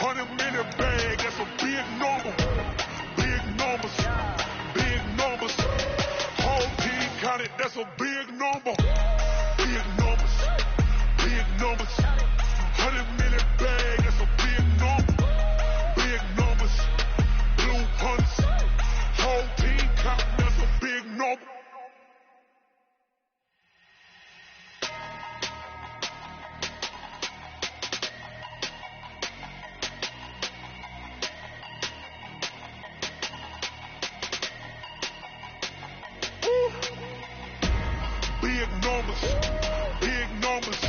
100-minute bag, that's a big number. Big numbers, big numbers. Whole team counted, that's a big number. Big numbers, big numbers. 100-minute bag, that's a big number. Big numbers, blue punts. Whole team counting, that's a big number. Big numbers, big numbers.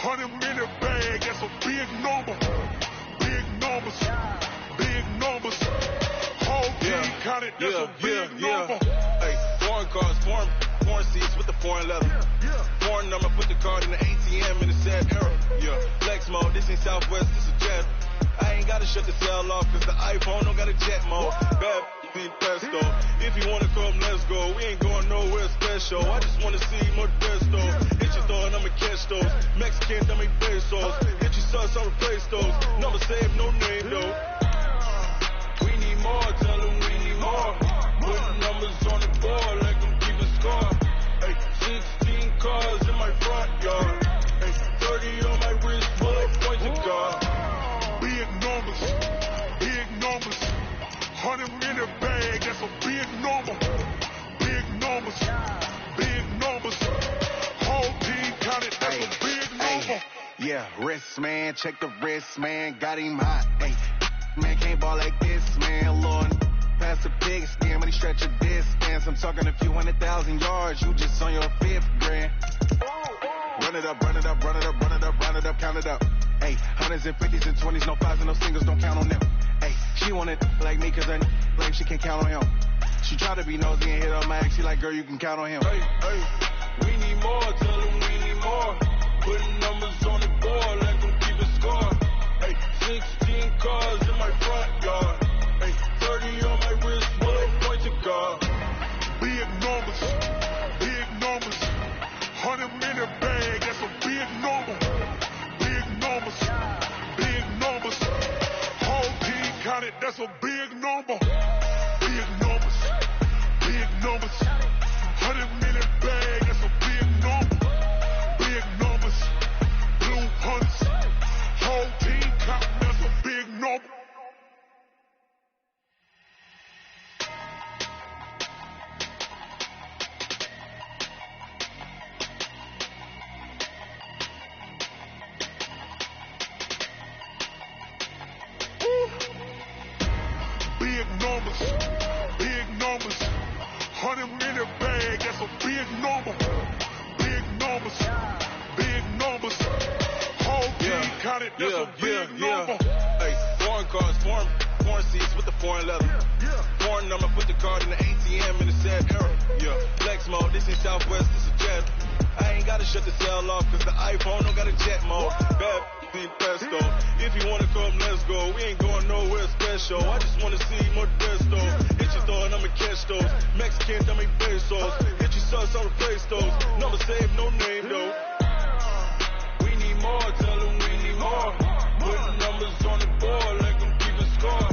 100-minute bag, that's a big number. Big numbers, big numbers. Whole team counted, that's a big number. Hey, foreign cars, foreign seats with the foreign leather. Foreign number, put the card in the ATM in the sad era. Yeah, flex mode, this ain't Southwest, this is jet. I ain't gotta shut the cell off, cause the iPhone don't got a jet mode. Bad need pesto. If you wanna come, let's go. We ain't going nowhere special. I just wanna see more desto. Hit your thought, I'ma catch those. Mexicans, I make pesos. Hit your sus, I'll replace those. Number save, no name though. We need more, tell them we need more. Put numbers on the board, like them keep a score. Hey, 16 cars in my front yard. Hey, 30 on my wrist, bullet points of God. Big numbers, big numbers. 100-minute bag, that's a big number. Big numbers, big numbers. Whole team counted, that's a big number. Yeah, wrist, man, check the wrist, man, got him hot. Hey, man, can't ball like this, man, Lord. Pass the big skin when he stretch a distance. I'm talking a few 100,000 yards, you just on your 5th grand. Run it up, run it up, run it up, run it up, run it up, count it up. Hey, hundreds and 50s and 20s, no 5s and no singles, don't count on them. Hey, she wanted like me cause her lame, she can't count on him. She tried to be nosy and hit up my ex, she like, girl, you can count on him. Hey, we need more, tell them we need more. Putting numbers on the board, let them keep a score. Hey, 16 cars in my front yard. Hey, 30 on my wrist, bullet points of God. Big numbers, big numbers. 100-minute bag, that's a big number. Big numbers, big numbers. Whole team counted, that's a big number. Big numbers, big numbers. 100-minute bag, that's a big number. Big numbers, blue punts. Whole team counting, that's a big number. Big numbers, big numbers. 100-minute bag, that's a big number. Big numbers, big numbers. Whole team counted, that's a big number. Hey, foreign cars, foreign seats with the foreign leather. Foreign number, put the card in the ATM in the sad era. Yeah, flex mode, this ain't Southwest, this is jet. I ain't gotta shut the cell off, cause the iPhone don't got a jet mode. Bad need pesto. If you wanna come, let's go. We ain't going nowhere special. I just wanna see more desto. Hit your thought, I'ma catch those. Mexicans, I make pesos. Hit your sus, I'll replace those. Number save, no name though. We need more, tell them we need more. Put numbers on the board, like them keep a score.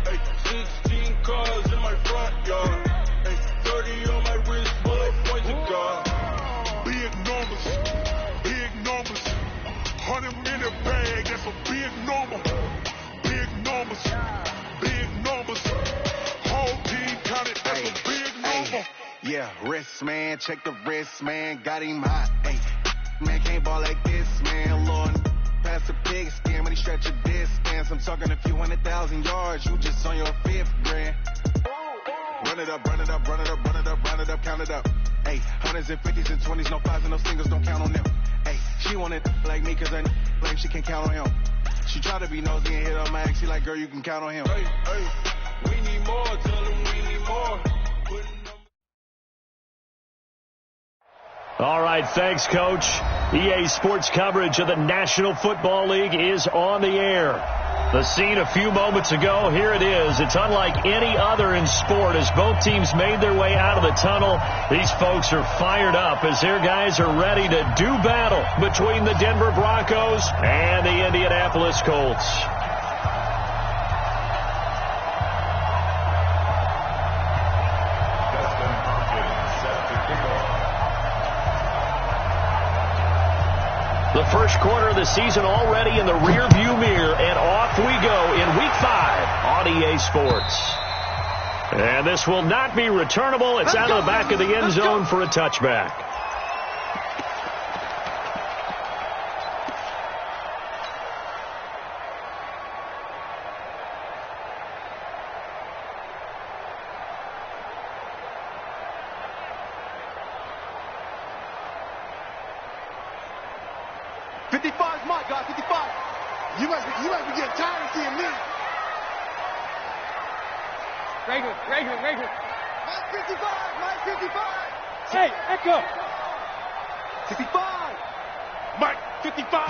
Hey, 16 cars in my front yard. Hey, 30 on my wrist, bullet points of God. Big numbers, big numbers. 100-minute bag, that's a big number. Big numbers, big numbers. Whole team counted, that's a big number. Yeah, wrist, man, check the wrist, man, got him hot. Hey, man, can't ball like this, man, Lord. Pass the big skin when he stretch a distance. I'm talking a few 100,000 yards, you just on your 5th grand. Run it up, run it up, run it up, run it up, run it up, count it up. Hey, hundreds and 50s and 20s, no 5s and no singles, don't count on them. Hey, she wanted like me cause her lame, she can't count on him. She tried to be nosy and hit up my ex, she like, girl, you can count on him. Hey, we need more, tell them we need more. All right, thanks, Coach. EA Sports coverage of the National Football League is on the air. The scene a few moments ago, here it is. It's unlike any other in sport as both teams made their way out of the tunnel. These folks are fired up as their guys are ready to do battle between the Denver Broncos and the Indianapolis Colts. the first quarter of the season already in the rearview mirror, and off we go in Week 5 on EA Sports. And this will not be returnable. It's out of the back of the end zone for a touchback. You must be getting tired of seeing me. Regular. Mike 55. Hey, Echo. 55. Mike 55.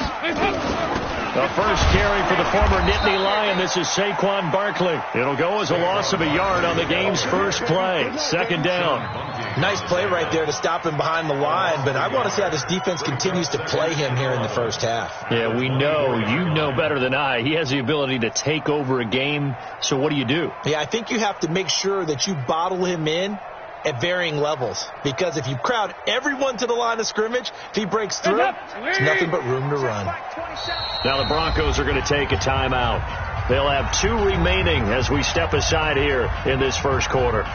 The first carry for the former Nittany Lion. This is Saquon Barkley. It'll go as a loss of a yard on the game's first play. Second down. Nice play right there to stop him behind the line, but I want to see how this defense continues to play him here in the first half. Yeah, we know. You know better than I. He has the ability to take over a game, so what do you do? Yeah, I think you have to make sure that you bottle him in at varying levels, because if you crowd everyone to the line of scrimmage, if he breaks through, there's nothing but room to run. Now the Broncos are going to take a timeout. They'll have 2 remaining as we step aside here in this first quarter.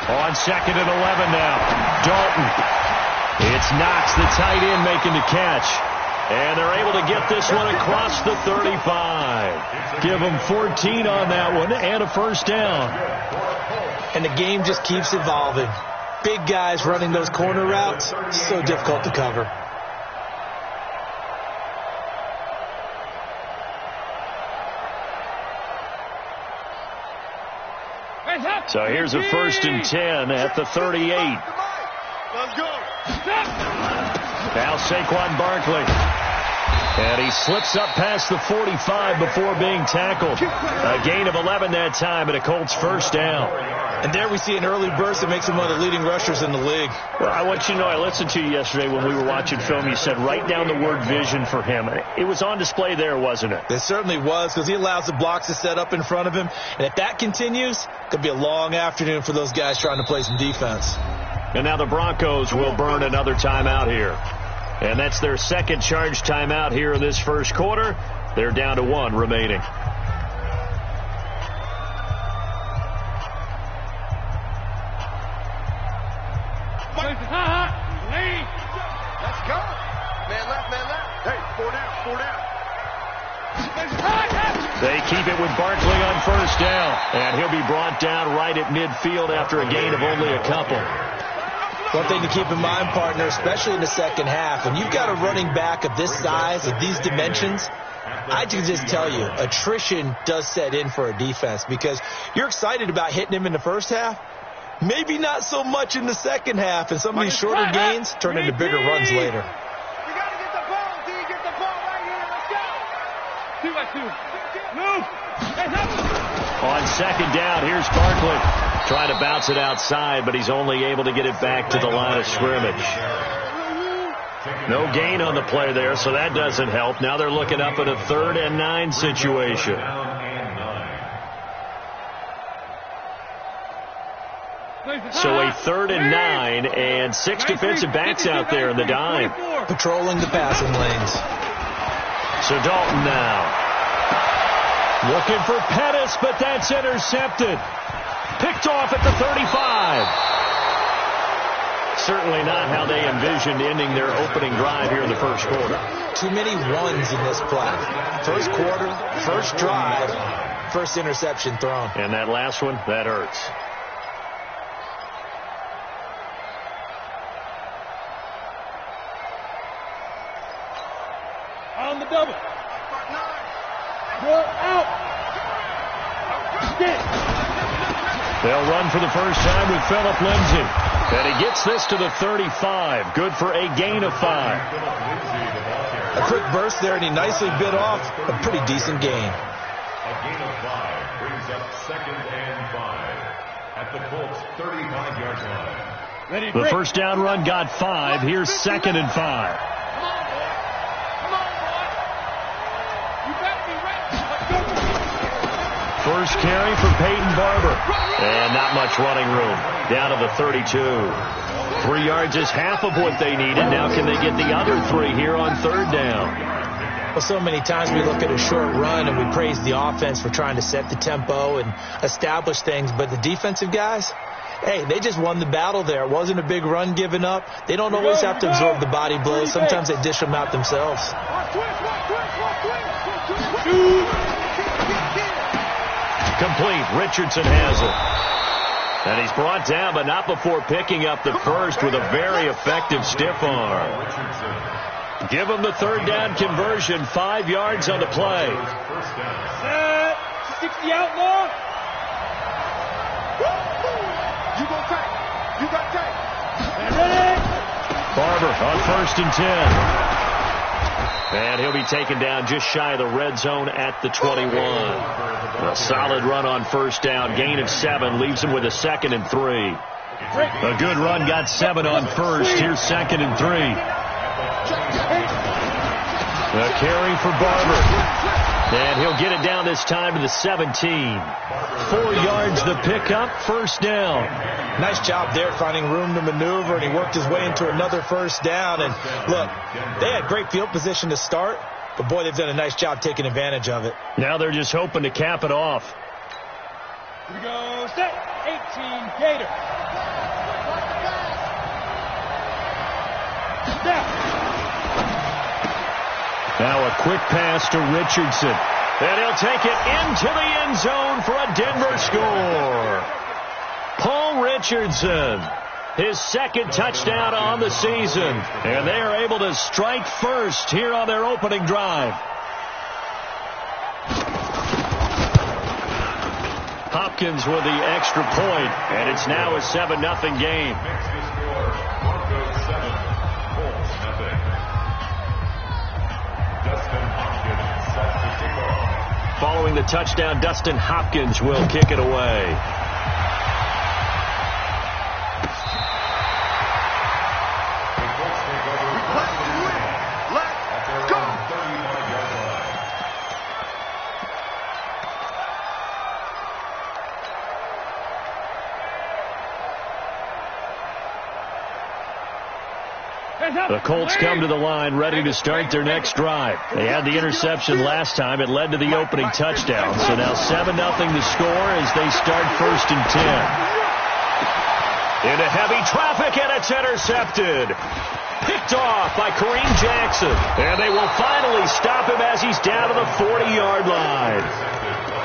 On 2nd and 11 now. Dalton. It's Knox, the tight end, making the catch. And they're able to get this one across the 35. Give them 14 on that one and a first down. And the game just keeps evolving. Big guys running those corner routes, so difficult to cover. So here's a 1st and 10 at the 38. Let's go. Now Saquon Barkley. And he slips up past the 45 before being tackled. A gain of 11 that time and a Colts first down. And there we see an early burst that makes him one of the leading rushers in the league. Well, I want you to know, I listened to you yesterday when we were watching film. You said write down the word vision for him. It was on display there, wasn't it? It certainly was, because he allows the blocks to set up in front of him. And if that continues, it could be a long afternoon for those guys trying to play some defense. And now the Broncos will burn another timeout here. And that's their second charge timeout here in this first quarter. They're down to 1 remaining. Let's go. Man left. Hey, 4 down. They keep it with Barkley on first down. And he'll be brought down right at midfield after a gain of only a couple. One thing to keep in mind, partner, especially in the second half, when you've got a running back of this size, of these dimensions, I can just tell you, attrition does set in for a defense, because you're excited about hitting him in the first half. Maybe not so much in the second half, and some of these shorter gains turn into bigger runs later. We got to get the ball, D. Get the ball right here. Let's go. 2-by-2. Move. On second down, here's Barkley. Trying to bounce it outside, but he's only able to get it back to the line of scrimmage. No gain on the play there, so that doesn't help. Now they're looking up at a 3rd and 9 situation. So a 3rd and 9, and 6 defensive backs out there in the dime. Patrolling the passing lanes. So Dalton now. Looking for Pettis, but that's intercepted. Picked off at the 35. Certainly not how they envisioned ending their opening drive here in the first quarter. Too many runs in this play. First quarter, first drive, first interception thrown. And that last one, that hurts. On the double. Roll out. They'll run for the first time with Phillip Lindsay. And he gets this to the 35. Good for a gain of 5. A quick burst there, and he nicely bit off a pretty decent gain. A gain of 5 brings up 2nd and 5 at the Colts' 35-yard line. The first down run got 5. Here's 2nd and 5. Come on, boy. Come on, boy. You better be ready. First carry for Peyton Barber. And not much running room. Down to the 32. 3 yards is half of what they needed. Now can they get the other 3 here on 3rd down? Well, so many times we look at a short run and we praise the offense for trying to set the tempo and establish things. But the defensive guys, hey, they just won the battle there. It wasn't a big run given up. They don't always have to absorb the body blows. Sometimes they dish them out themselves. Complete. Richardson has it. And he's brought down, but not before picking up the first with a very effective stiff arm. Give him the 3rd down conversion. 5 yards on the play. Set. 60 outlaw. You go take. You got take. Ready. Barber on 1st and 10. And he'll be taken down just shy of the red zone at the 21. A solid run on 1st down. Gain of 7 leaves him with a 2nd and 3. A good run got 7 on 1st. Here's 2nd and 3. A carry for Barber. And he'll get it down this time to the 17. 4 yards the pickup. 1st down. Nice job there finding room to maneuver, and he worked his way into another 1st down. And look, they had great field position to start, but boy, they've done a nice job taking advantage of it. Now they're just hoping to cap it off. Here we go. Set. 18 Gator. Now a quick pass to Richardson. And he'll take it into the end zone for a Denver score. Paul Richardson, his 2nd touchdown on the season. And they are able to strike first here on their opening drive. Hopkins with the extra point, and it's now a 7-0 game. Following the touchdown, Dustin Hopkins will kick it away. The Colts come to the line ready to start their next drive. They had the interception last time. It led to the opening touchdown. So now 7-0 the score as they start 1st and 10. Into heavy traffic, and it's intercepted. Picked off by Kareem Jackson. And they will finally stop him as he's down to the 40-yard line.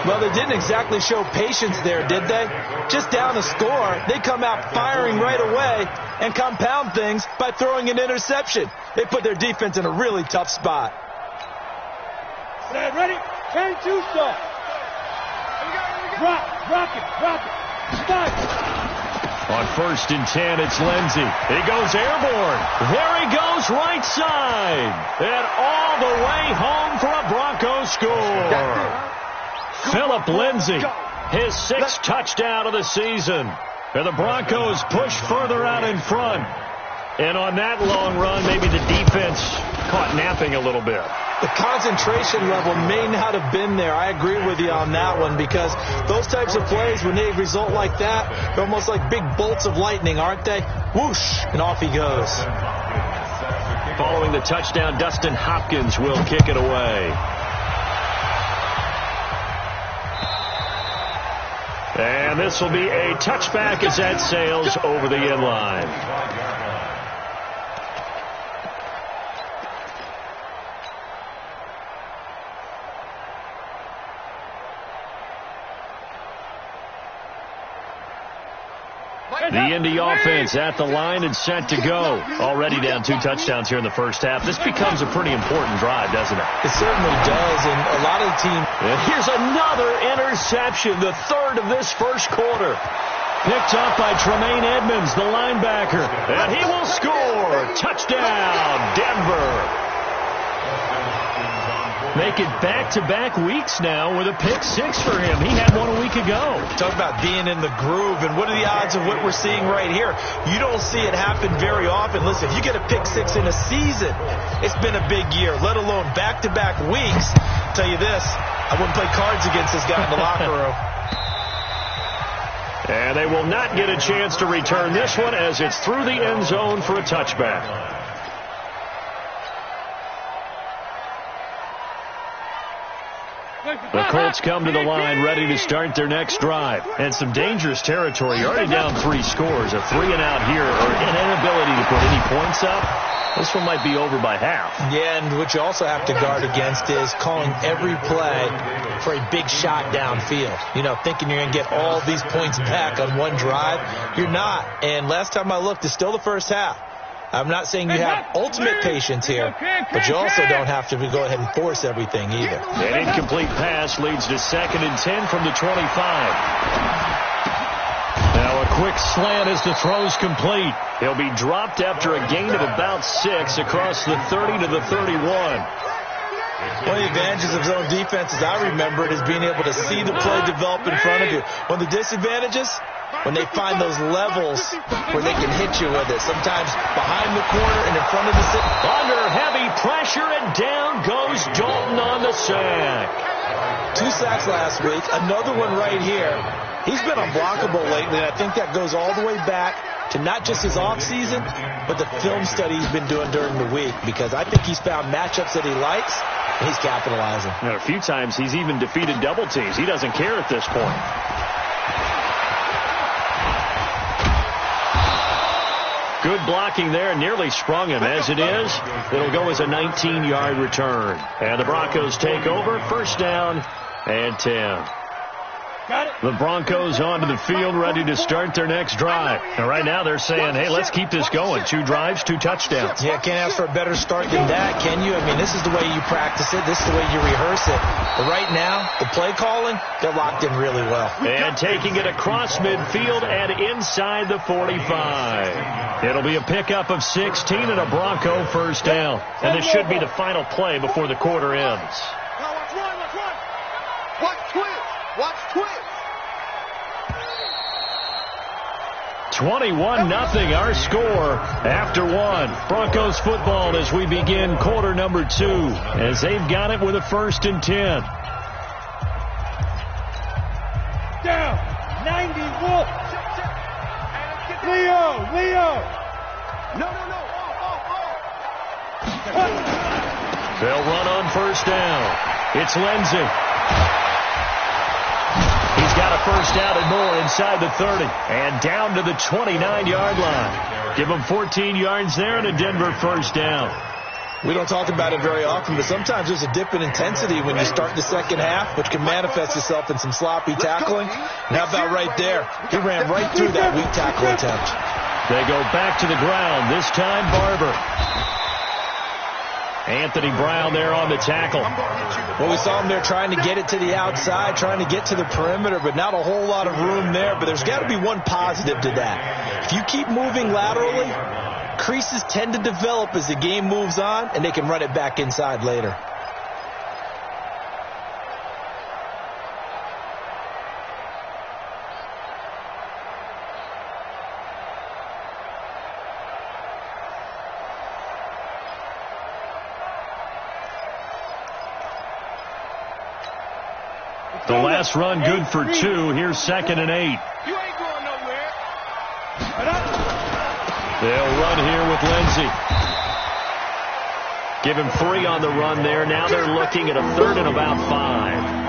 Well, they didn't exactly show patience there, did they? Just down the score, they come out firing right away and compound things by throwing an interception. They put their defense in a really tough spot. Set. Ready. Turn to stop. Drop it. Stop. On 1st and 10, it's Lindsey. He goes airborne. There he goes right side. And all the way home for a Broncos score. Phillip Lindsay, his 6th touchdown of the season. And the Broncos push further out in front. And on that long run, maybe the defense caught napping a little bit. The concentration level may not have been there. I agree with you on that one, because those types of plays, when they result like that, they're almost like big bolts of lightning, aren't they? Whoosh, and off he goes. Following the touchdown, Dustin Hopkins will kick it away. And this will be a touchback as that sails over the end line. The Indy offense at the line and set to go. Already down 2 touchdowns here in the first half. This becomes a pretty important drive, doesn't it? It certainly does, and a lot of the team... And here's another interception, the 3rd of this first quarter. Picked up by Tremaine Edmonds, the linebacker. And he will score. Touchdown, Denver. make it back-to-back weeks now with a pick six for him. He had one a week ago. Talk about being in the groove, and what are the odds of what we're seeing right here? You don't see it happen very often. Listen, if you get a pick six in a season, it's been a big year, let alone back-to-back weeks. I'll tell you this, I wouldn't play cards against this guy in the locker room. And they will not get a chance to return this one as it's through the end zone for a touchback. The Colts come to the line ready to start their next drive. And some dangerous territory. You're already down 3 scores. A 3-and-out here, or an inability to put any points up. This one might be over by half. Yeah, and what you also have to guard against is calling every play for a big shot downfield. You know, thinking you're going to get all these points back on one drive. You're not. And last time I looked, it's still the first half. I'm not saying you have ultimate patience here, but you also don't have to go ahead and force everything either. An incomplete pass leads to 2nd and 10 from the 25. Now a quick slant as the throw's complete. He'll be dropped after a gain of about 6 across the 30 to the 31. One of the advantages of zone defense, as I remember it, is being able to see the play develop in front of you. One of the disadvantages, when they find those levels where they can hit you with it. Sometimes behind the corner and in front of the center. Under heavy pressure, and down goes Dalton on the sack. 2 sacks last week, another one right here. He's been unblockable lately, and I think that goes all the way back to not just his offseason, but the film study he's been doing during the week, because I think he's found matchups that he likes, and he's capitalizing. And a few times he's even defeated double teams. He doesn't care at this point. Good blocking there, nearly sprung him. As it is, it'll go as a 19-yard return. And the Broncos take over, 1st down and 10. The Broncos onto the field, ready to start their next drive. And right now they're saying, hey, let's keep this going. 2 drives, 2 touchdowns. Yeah, can't ask for a better start than that, can you? I mean, this is the way you practice it. This is the way you rehearse it. But right now, the play calling, they're locked in really well. And taking it across midfield and inside the 45. It'll be a pickup of 16 and a Bronco 1st down. And this should be the final play before the quarter ends. Now watch one, watch one. Watch twist. Watch twist. 21-0 our score after 1. Broncos football as we begin quarter number 2, as they've got it with a 1st and 10. Down. 90 Wolf. Leo. No. They'll run on 1st down. It's Lindsey. He's got a 1st down and more inside the 30. And down to the 29-yard line. Give him 14 yards there and a Denver 1st down. We don't talk about it very often, but sometimes there's a dip in intensity when you start the second half, which can manifest itself in some sloppy tackling. And how about right there? He ran right through that weak tackle attempt. They go back to the ground, this time Barber. Anthony Brown there on the tackle. Well, we saw him there trying to get it to the outside, trying to get to the perimeter, but not a whole lot of room there. But there's got to be one positive to that. If you keep moving laterally, creases tend to develop as the game moves on, and they can run it back inside later. The last run good for 2. Here's 2nd and 8. You ain't going nowhere. They'll run here with Lindsey. Give him 3 on the run there. Now they're looking at a 3rd and about 5.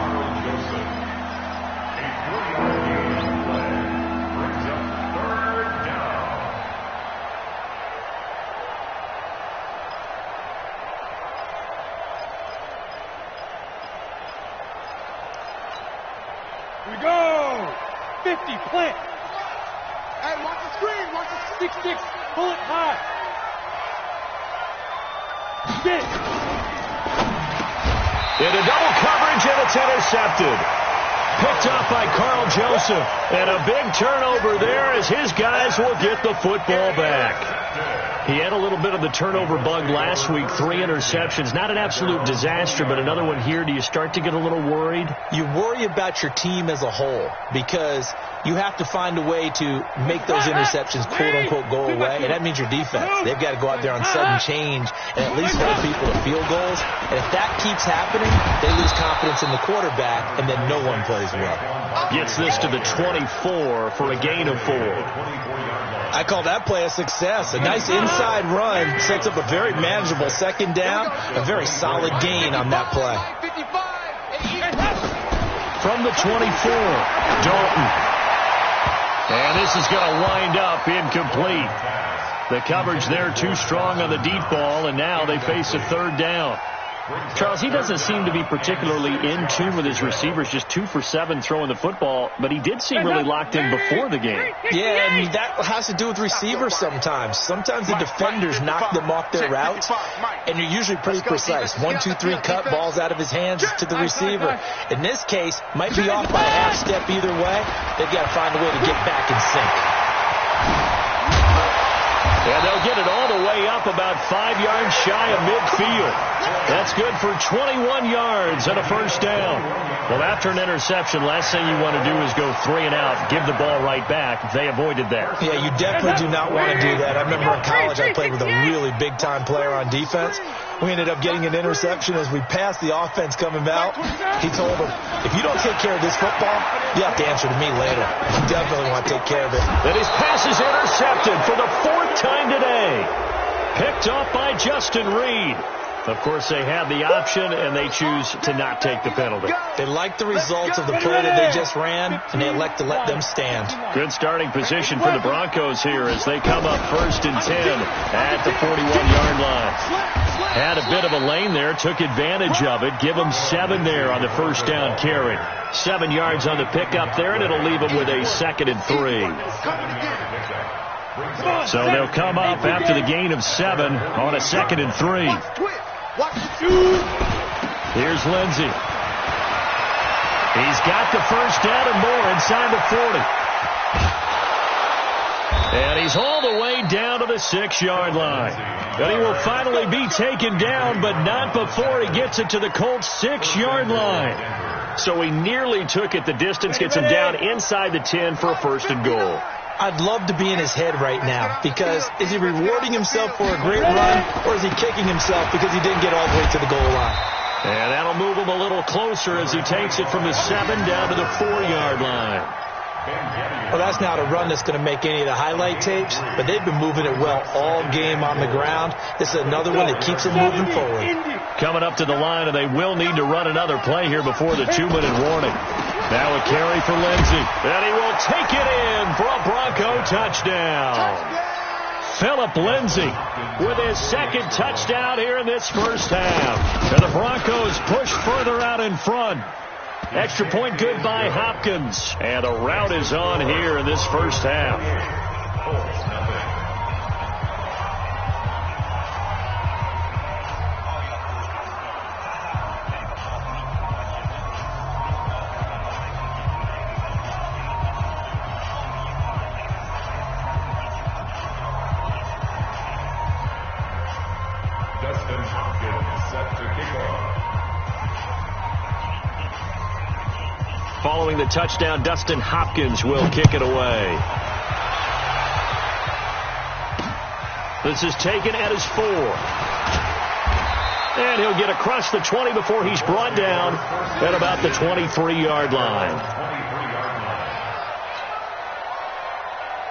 We go. 50, plant. Hey, watch the screen. Watch the 6-6. Pull it high. 6. Into double coverage, and it's intercepted. Picked up by Carl Joseph. And a big turnover there as his guys will get the football back. He had a little bit of the turnover bug last week, 3 interceptions. Not an absolute disaster, but another one here. Do you start to get a little worried? You worry about your team as a whole because you have to find a way to make those interceptions, quote-unquote, go away, and that means your defense. They've got to go out there on sudden change and at least hold people to field goals. And if that keeps happening, they lose confidence in the quarterback, and then no one plays well. Gets this to the 24 for a gain of 4. I call that play a success. A nice inside run sets up a very manageable second down, a very solid gain on that play. From the 24, Dalton. And this is going to wind up incomplete. The coverage there too strong on the deep ball, and now they face a third down. Charles, he doesn't seem to be particularly in tune with his receivers, just 2 for 7 throwing the football, but he did seem really locked in before the game. Yeah, and that has to do with receivers sometimes. Sometimes the defenders knock them off their routes, and you're usually pretty precise. 1, 2, 3 cut, balls out of his hands to the receiver. In this case, might be off by a half step either way. They've got to find a way to get back in sync. And they'll get it all the way up about 5 yards shy of midfield. That's good for 21 yards and a first down. Well, after an interception, last thing you want to do is go 3 and out, give the ball right back. They avoided that. Yeah, you definitely do not want to do that. I remember in college I played with a really big-time player on defense. We ended up getting an interception as we passed the offense coming out. He told him, if you don't take care of this football, you have to answer to me later. You definitely want to take care of it. And his pass is intercepted for the 4th time today. Picked off by Justin Reed. Of course, they have the option, and they choose to not take the penalty. They like the results of the play that they just ran, and they elect to let them stand. Good starting position for the Broncos here as they come up 1st and 10 at the 41-yard line. Had a bit of a lane there, took advantage of it. Give them 7 there on the first down carry. 7 yards on the pickup there, and it'll leave them with a 2nd and 3. So they'll come up after the gain of 7 on a 2nd and 3. Here's Lindsey. He's got the first down and more inside the 40. And he's all the way down to the 6-yard line. And he will finally be taken down, but not before he gets it to the Colts' 6-yard line. So he nearly took it the distance, gets him down inside the 10 for a 1st and goal. I'd love to be in his head right now, because is he rewarding himself for a great run, or is he kicking himself because he didn't get all the way to the goal line? And that'll move him a little closer as he takes it from the 7 down to the 4-yard line. Well, that's not a run that's going to make any of the highlight tapes, but they've been moving it well all game on the ground. This is another one that keeps them moving forward. Coming up to the line, and they will need to run another play here before the 2-minute warning. Now a carry for Lindsey, and he will take it in for a Bronco touchdown. Phillip Lindsey with his 2nd touchdown here in this first half. And the Broncos push further out in front. Extra point good by Hopkins. And the rout is on here in this first half. Following the touchdown, Dustin Hopkins will kick it away. This is taken at his 4. And he'll get across the 20 before he's brought down at about the 23-yard line.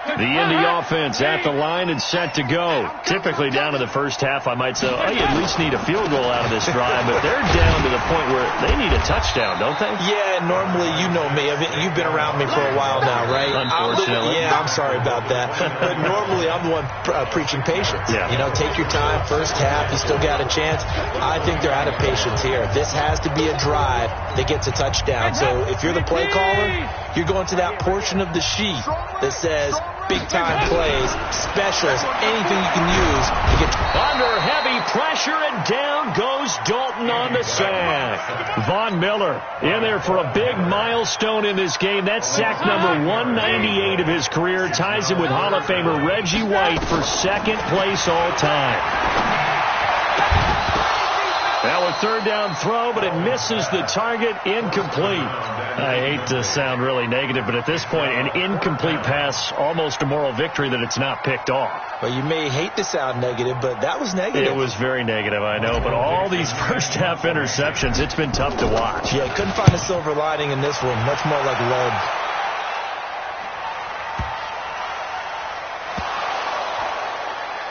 The Indy offense at the line and set to go. Typically down in the first half, I might say, oh, you at least need a field goal out of this drive. But they're down to the point where they need a touchdown, don't they? Yeah, normally, you know me. You've been around me for a while now, right? Unfortunately. I'm sorry about that. But normally, I'm the one preaching patience. Yeah. You know, take your time. First half, you still got a chance. I think they're out of patience here. This has to be a drive that gets a touchdown. So if you're the play caller, you're going to that portion of the sheet that says, big-time plays, specials, anything you can use to get under heavy pressure, and down goes Dalton on the sack. Von Miller in there for a big milestone in this game. That's sack number 198 of his career. Ties him with Hall of Famer Reggie White for second place all time. Now a third down throw, but it misses the target. Incomplete. I hate to sound really negative, but at this point, an incomplete pass, almost a moral victory that it's not picked off. Well, you may hate to sound negative, but that was negative. It was very negative, I know, but all these first-half interceptions, it's been tough to watch. Yeah, couldn't find a silver lining in this one. Much more like lead.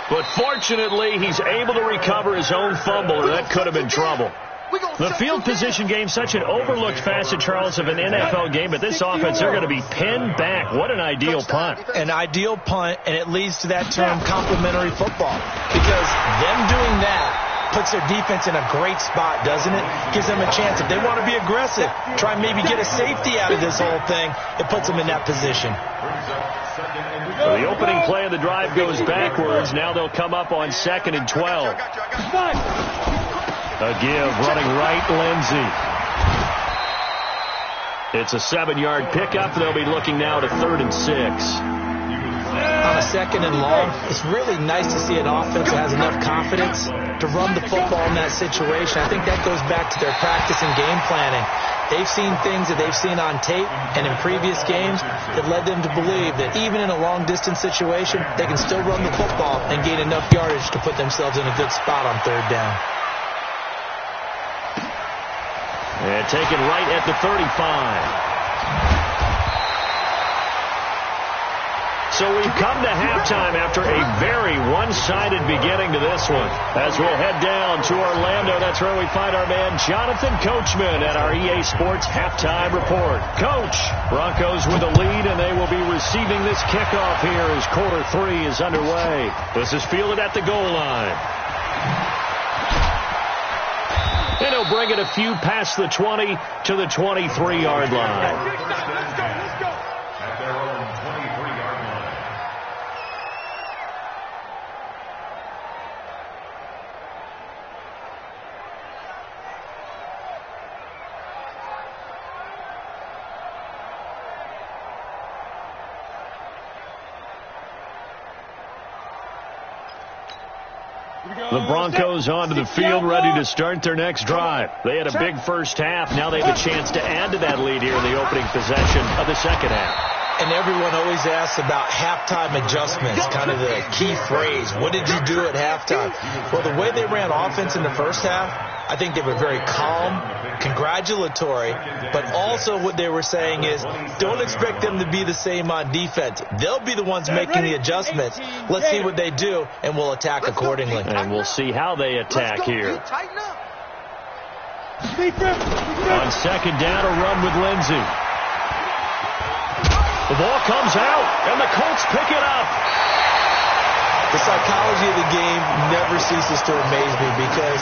But fortunately, he's able to recover his own fumble, or that could have been trouble. The field position game, such an overlooked facet, Charles, of an NFL game, but this offense, they're going to be pinned back. What an ideal punt. An ideal punt, and it leads to that term complementary football. Because them doing that puts their defense in a great spot, doesn't it? Gives them a chance. If they want to be aggressive, try and maybe get a safety out of this whole thing, it puts them in that position. So the opening play of the drive goes backwards. Now they'll come up on 2nd and 12. A give, running right, Lindsey. It's a 7-yard pickup. They'll be looking now to 3rd and 6. On a 2nd and long, it's really nice to see an offense that has enough confidence to run the football in that situation. I think that goes back to their practice and game planning. They've seen things that they've seen on tape and in previous games that led them to believe that even in a long-distance situation, they can still run the football and gain enough yardage to put themselves in a good spot on 3rd down. And taken right at the 35. So we've come to halftime after a very one-sided beginning to this one. As we'll head down to Orlando, that's where we find our man Jonathan Coachman at our EA Sports Halftime Report. Coach, Broncos with a lead, and they will be receiving this kickoff here as quarter 3 is underway. This is fielded at the goal line. And he'll bring it a few past the 20 to the 23-yard line. Let's go. At their own 23-yard line. The Broncos onto the field, ready to start their next drive. They had a big first half. Now they have a chance to add to that lead here in the opening possession of the second half. And everyone always asks about halftime adjustments, kind of the key phrase. What did you do at halftime? Well, the way they ran offense in the first half, I think they were very calm, congratulatory, but also what they were saying is don't expect them to be the same on defense. They'll be the ones making the adjustments. Let's see what they do, and we'll attack accordingly. And we'll see how they attack here. On second down, a run with Lindsey. The ball comes out, and the Colts pick it up. The psychology of the game never ceases to amaze me because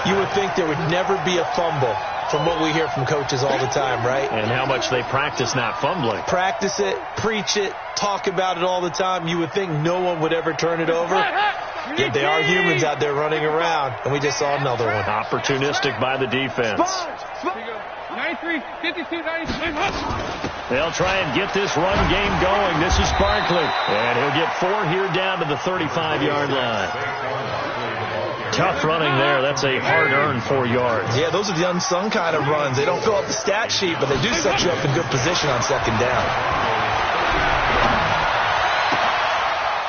you would think there would never be a fumble from what we hear from coaches all the time, right? And how much they practice not fumbling. Practice it, preach it, talk about it all the time. You would think no one would ever turn it over. Yet they are humans out there running around, and we just saw another one. Opportunistic by the defense. 93, 52, 93. They'll try and get this run game going. This is Barkley. And he'll get 4 here down to the 35-yard line. Tough running there. That's a hard-earned 4 yards. Yeah, those are the unsung kind of runs. They don't fill up the stat sheet, but they do set you up in good position on second down.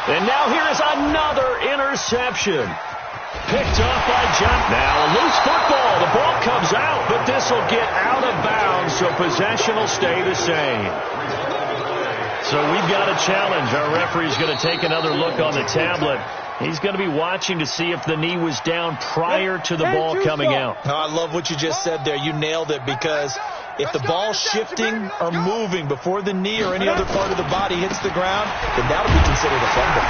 And now here is another interception. Picked off by John. Now a loose football. The ball comes out, but this will get out of bounds, so possession will stay the same. So we've got a challenge. Our referee's going to take another look on the tablet. He's going to be watching to see if the knee was down prior to the ball coming out. Oh, I love what you just said there. You nailed it, because if the ball's shifting or moving before the knee or any other part of the body hits the ground, then that would be considered a fumble.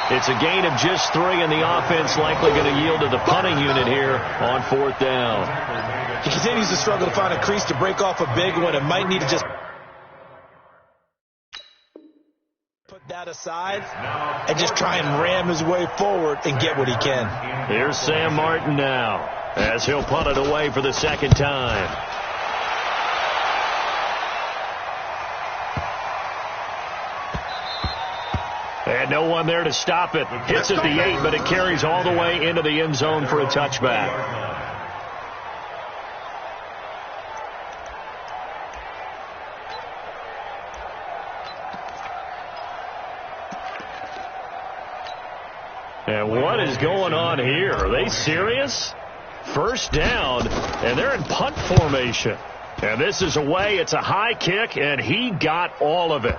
It's a gain of just 3, and the offense likely going to yield to the punting unit here on 4th down. He continues to struggle to find a crease to break off a big one and might need to just... that aside and just try and ram his way forward and get what he can. Here's Sam Martin now as he'll punt it away for the second time. And no one there to stop it. Hits at the 8, but it carries all the way into the end zone for a touchback. And what is going on here? Are they serious? First down, and they're in punt formation. And this is away. It's a high kick, and he got all of it.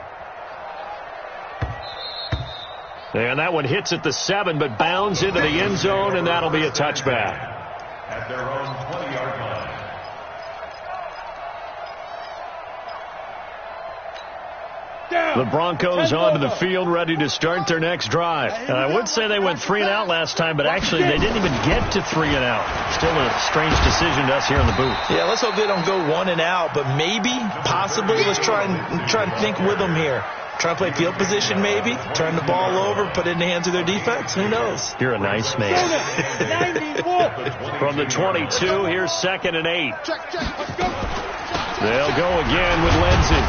And that one hits at the 7, but bounds into the end zone, and that'll be a touchback. At their own 20-yard line. The Broncos onto the field, ready to start their next drive. I would say they went 3 and out last time, but actually they didn't even get to 3 and out. Still a strange decision to us here in the booth. Yeah, let's hope they don't go 1 and out, but maybe, possibly, let's try and think with them here. Try and play field position maybe, turn the ball over, put it in the hands of their defense. Who knows? You're a nice man. From the 22, here's 2nd and 8. They'll go again with Lindsey.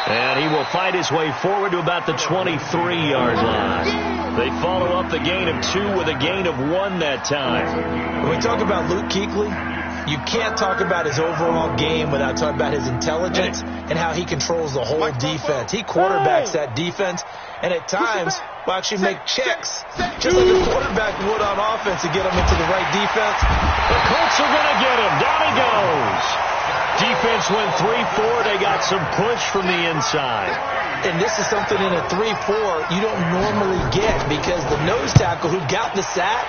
And he will fight his way forward to about the 23-yard line. They follow up the gain of 2 with a gain of 1 that time. When we talk about Luke Kuechly, you can't talk about his overall game without talking about his intelligence and how he controls the whole defense. He quarterbacks that defense, and at times will actually make checks, just like a quarterback would on offense to get him into the right defense. The Colts are going to get him. Down he goes. Defense went 3-4. They got some push from the inside. And this is something in a 3-4 you don't normally get because the nose tackle who got the sack,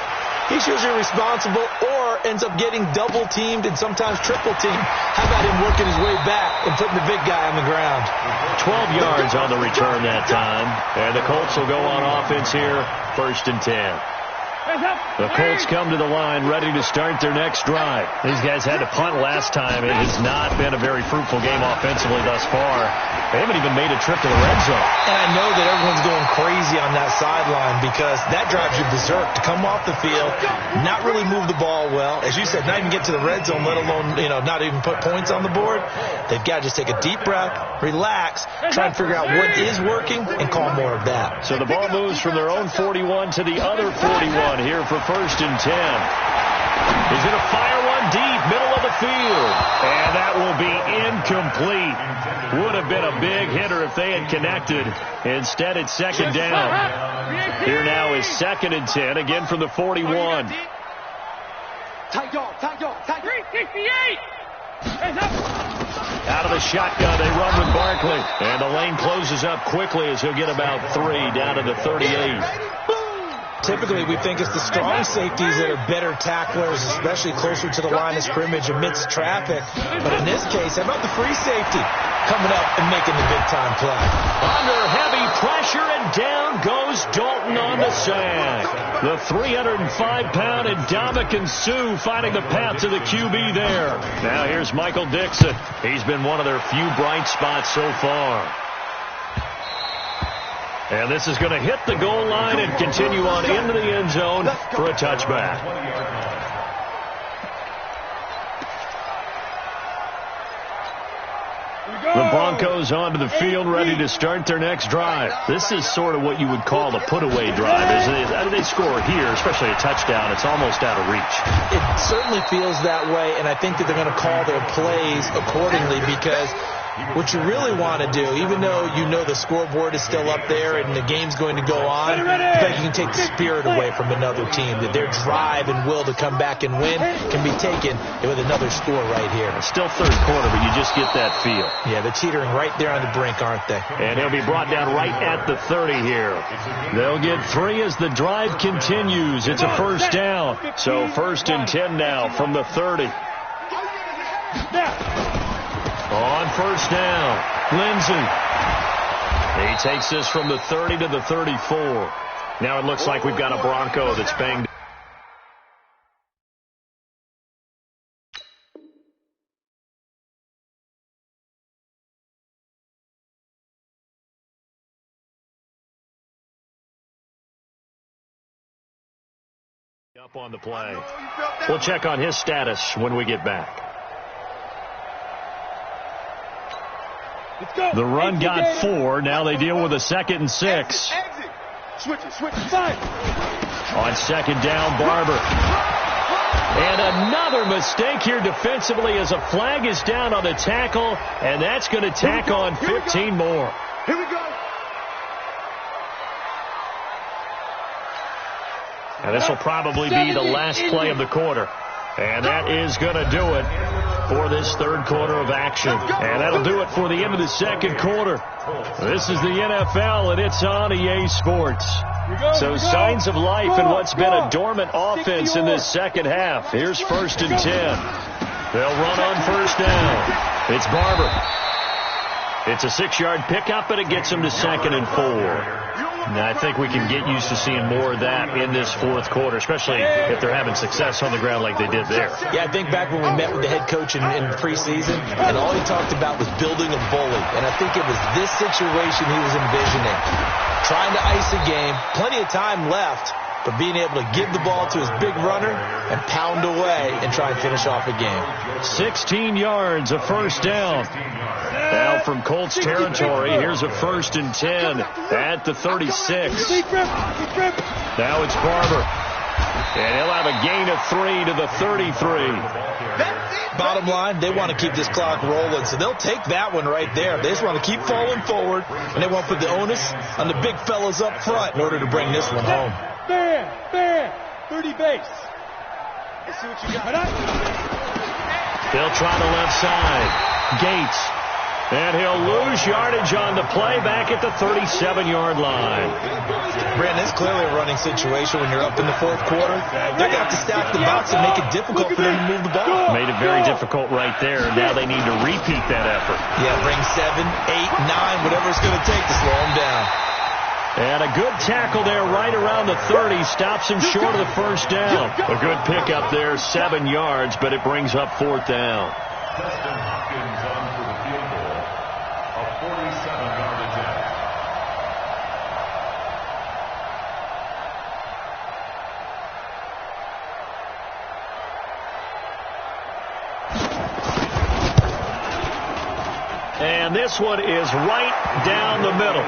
he's usually responsible or ends up getting double-teamed and sometimes triple-teamed. How about him working his way back and putting the big guy on the ground? 12 yards on the return that time. And the Colts will go on offense here, 1st and 10. The Colts come to the line ready to start their next drive. These guys had to punt last time. It has not been a very fruitful game offensively thus far. They haven't even made a trip to the red zone. And I know that everyone's going crazy on that sideline because that drives you berserk to come off the field, not really move the ball well. As you said, not even get to the red zone, let alone, not even put points on the board. They've got to just take a deep breath, relax, try and figure out what is working, and call more of that. So the ball moves from their own 41 to the other 41 here for 1st and 10. He's going to fire one deep, middle of the field. And that will be incomplete. Would have been a big hitter if they had connected. Instead, it's 2nd down. Here now is 2nd and 10, again from the 41. Out of the shotgun, they run with Barkley. And the lane closes up quickly as he'll get about 3 down to the 38. Typically, we think it's the strong safeties that are better tacklers, especially closer to the line of scrimmage amidst traffic. But in this case, how about the free safety coming up and making the big-time play? Under heavy pressure, and down goes Dalton on the sack. The 305-pound Ndamukong Suh finding the path to the QB there. Now here's Michael Dixon. He's been one of their few bright spots so far. And this is going to hit the goal line and continue on into the end zone for a touchback. The Broncos onto the field ready to start their next drive. This is sort of what you would call a put-away drive. As they score here, especially a touchdown, it's almost out of reach. It certainly feels that way, and I think that they're going to call their plays accordingly because what you really want to do, even though you know the scoreboard is still up there and the game's going to go on, but you can take the spirit away from another team, that their drive and will to come back and win can be taken with another score right here. It's still 3rd quarter, but you just get that feel. Yeah, they're teetering right there on the brink, aren't they? And he'll be brought down right at the 30 here. They'll get 3 as the drive continues. It's a 1st down. So 1st and 10 now from the 30. On 1st down, Lindsey. He takes this from the 30 to the 34. Now it looks like we've got a Bronco that's banged Up on the play. We'll check on his status when we get back. The run got 4. Now they deal with a 2nd and 6. Switch it. On 2nd down, Barber. And another mistake here defensively as a flag is down on the tackle, and that's going to tack on 15 more. Here we go. And this will probably be the last play of the quarter. And that is going to do it for this third quarter of action. And that'll do it for the end of the second quarter. This is the NFL, and it's on EA Sports. So signs of life in what's been a dormant offense in this second half. Here's 1st and 10. They'll run on 1st down. It's Barber. It's a 6-yard pickup, and it gets them to 2nd and 4. Now, I think we can get used to seeing more of that in this fourth quarter, especially if they're having success on the ground like they did there. Yeah, I think back when we met with the head coach in preseason, and all he talked about was building a bully. And I think it was this situation he was envisioning. Trying to ice a game, plenty of time left, but being able to give the ball to his big runner and pound away and try and finish off a game. 16 yards, a 1st down. Now from Colts territory, here's a 1st and 10 at the 36. Now it's Barber. And he'll have a gain of 3 to the 33. Bottom line, they want to keep this clock rolling, so they'll take that one right there. They just want to keep falling forward, and they want to put the onus on the big fellas up front in order to bring this one home. Bam! 30 base. Let's see what you got. They'll try the left side. Gates. And he'll lose yardage on the play back at the 37-yard line. Brandon, it's clearly a running situation when you're up in the fourth quarter. They're going to have to stack the box and make it difficult for them to move the ball. Made it very difficult right there. Now they need to repeat that effort. Yeah, bring 7, 8, 9, whatever it's going to take to slow them down. And a good tackle there right around the 30. Stops him short of the 1st down. A good pickup there, 7 yards, but it brings up 4th down. Dustin Hopkins on for the field goal. A 47-yard attempt. And this one is right down the middle.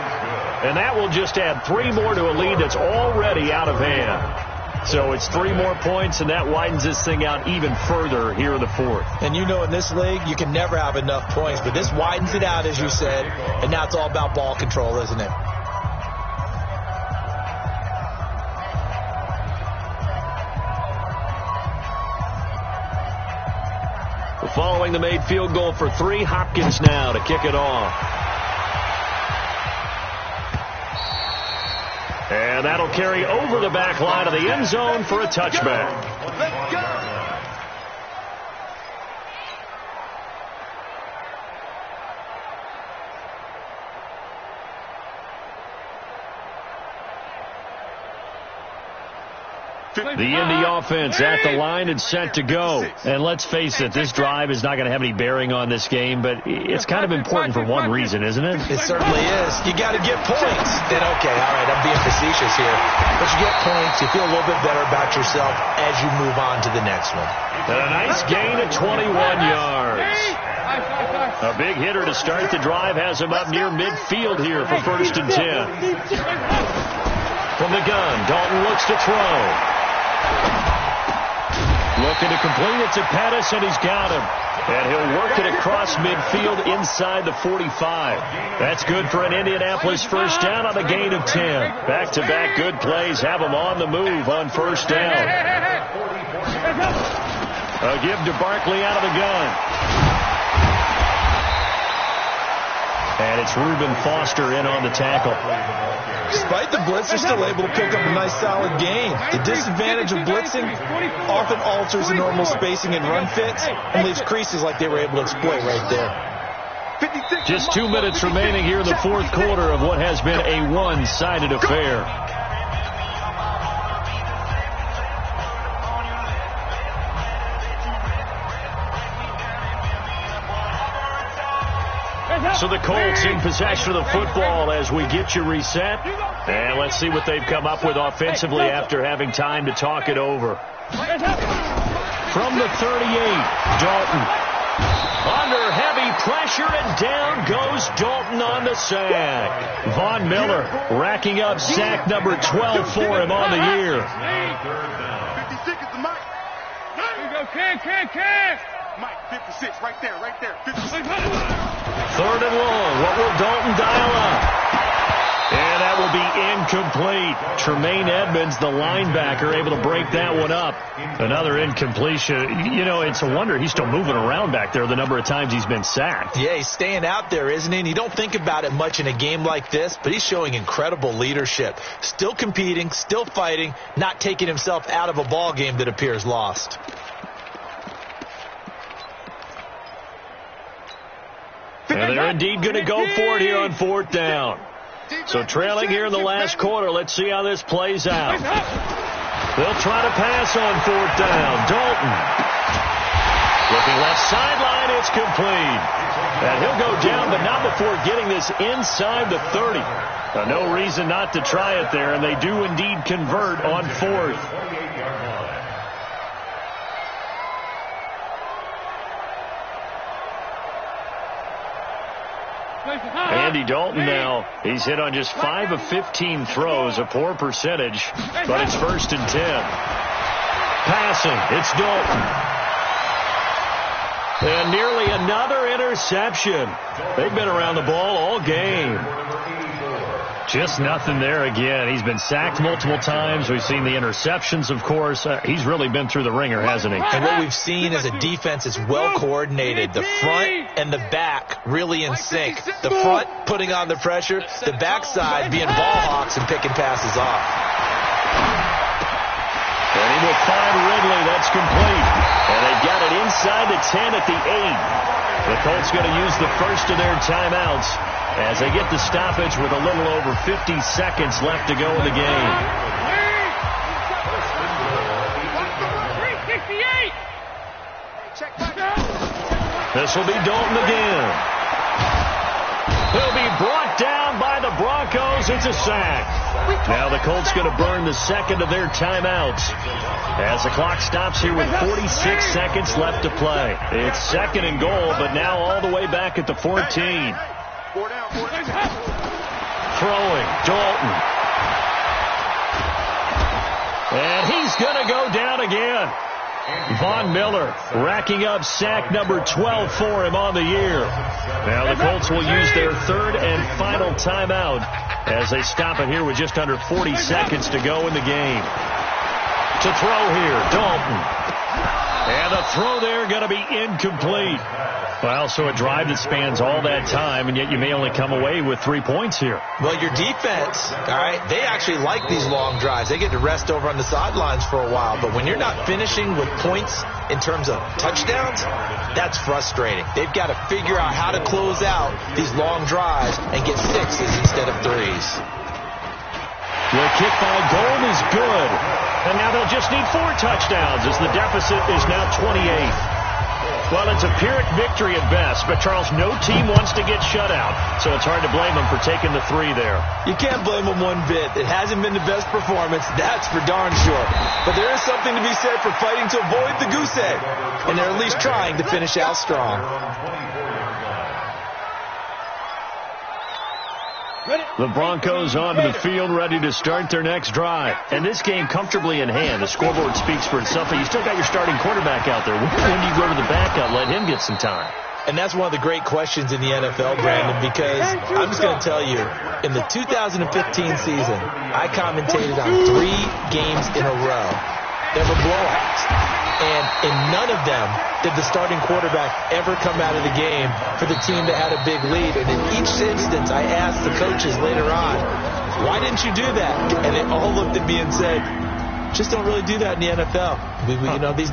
And that will just add 3 more to a lead that's already out of hand. So it's 3 more points, and that widens this thing out even further here in the fourth. And you know in this league, you can never have enough points, but this widens it out, as you said, and now it's all about ball control, isn't it? Following the made field goal for 3, Hopkins now to kick it off. And that'll carry over the back line of the end zone for a touchback. Let's go. The Indy offense at the line and set to go. And let's face it, this drive is not going to have any bearing on this game, but it's kind of important for one reason, isn't it? It certainly is. You got to get points. And okay, all right, I'm being facetious here. But you get points, you feel a little bit better about yourself as you move on to the next one. And a nice gain of 21 yards. A big hitter to start the drive has him up near midfield here for 1st and 10. From the gun, Dalton looks to throw. Looking to complete it to Pettis, and he's got him. And he'll work it across midfield inside the 45. That's good for an Indianapolis 1st down on a gain of 10. Back-to-back good plays have him on the move on 1st down. A give to Barkley out of the gun. And it's Reuben Foster in on the tackle. Despite the blitz, they're still able to pick up a nice solid gain. The disadvantage of blitzing often alters the normal spacing and run fits and leaves creases like they were able to exploit right there. Just 2 minutes remaining here in the fourth quarter of what has been a one-sided affair. So the Colts in possession of the football as we get you reset. And let's see what they've come up with offensively after having time to talk it over. From the 38, Dalton. Under heavy pressure, and down goes Dalton on the sack. Von Miller racking up sack number 12 for him on the year. 56 is the mic. Here you go, Ken. Mike, 56, right there. 56. Third and long. What will Dalton dial up? And that will be incomplete. Tremaine Edmonds, the linebacker, able to break that one up. Another incompletion. You know, it's a wonder he's still moving around back there the number of times he's been sacked. Yeah, he's staying out there, isn't he? And you don't think about it much in a game like this, but he's showing incredible leadership. Still competing, still fighting, not taking himself out of a ball game that appears lost. And they're indeed going to go for it here on fourth down. So trailing here in the last quarter. Let's see how this plays out. They'll try to pass on fourth down. Dalton. Looking left sideline. It's complete. And he'll go down, but not before getting this inside the 30. No reason not to try it there, and they do indeed convert on fourth. Andy Dalton now, he's hit on just 5 of 15 throws, a poor percentage, but it's 1st and 10. Passing, it's Dalton. And nearly another interception. They've been around the ball all game. Just nothing there again. He's been sacked multiple times. We've seen the interceptions, of course. He's really been through the ringer, hasn't he? And what we've seen is a defense is well coordinated. The front and the back really in sync. The front putting on the pressure, the backside being ball hawks and picking passes off. And he will find Ridley. That's complete. And they've got it inside the 10 at the 8. The Colts going to use the first of their timeouts as they get the stoppage with a little over 50 seconds left to go in the game. This will be Dalton again. He'll be brought down by the Broncos. It's a sack. Now the Colts going to burn the second of their timeouts as the clock stops here with 46 seconds left to play. It's 2nd and goal, but now all the way back at the 14. Throwing, Dalton. And he's going to go down again. Von Miller racking up sack number 12 for him on the year. Now the Colts will use their 3rd and final timeout as they stop it here with just under 40 seconds to go in the game. To throw here, Dalton. And the throw there going to be incomplete. Well, so a drive that spans all that time, and yet you may only come away with 3 points here. Well, your defense, all right, they actually like these long drives. They get to rest over on the sidelines for a while. But when you're not finishing with points in terms of touchdowns, that's frustrating. They've got to figure out how to close out these long drives and get 6s instead of 3s. The kick by Gold is good. And now they'll just need 4 touchdowns as the deficit is now 28. Well, it's a Pyrrhic victory at best, but Charles, no team wants to get shut out, so it's hard to blame them for taking the 3 there. You can't blame them one bit. It hasn't been the best performance, that's for darn sure. But there is something to be said for fighting to avoid the goose egg, and they're at least trying to finish out strong. The Broncos onto the field, ready to start their next drive. And this game comfortably in hand. The scoreboard speaks for itself, but you still got your starting quarterback out there. When do you go to the backup, let him get some time? And that's one of the great questions in the NFL, Brandon, because I'm just going to tell you, in the 2015 season, I commentated on 3 games in a row. They were blowouts. And in none of them did the starting quarterback ever come out of the game for the team that had a big lead. And in each instance, I asked the coaches later on, why didn't you do that? And they all looked at me and said, just don't really do that in the NFL. You know, these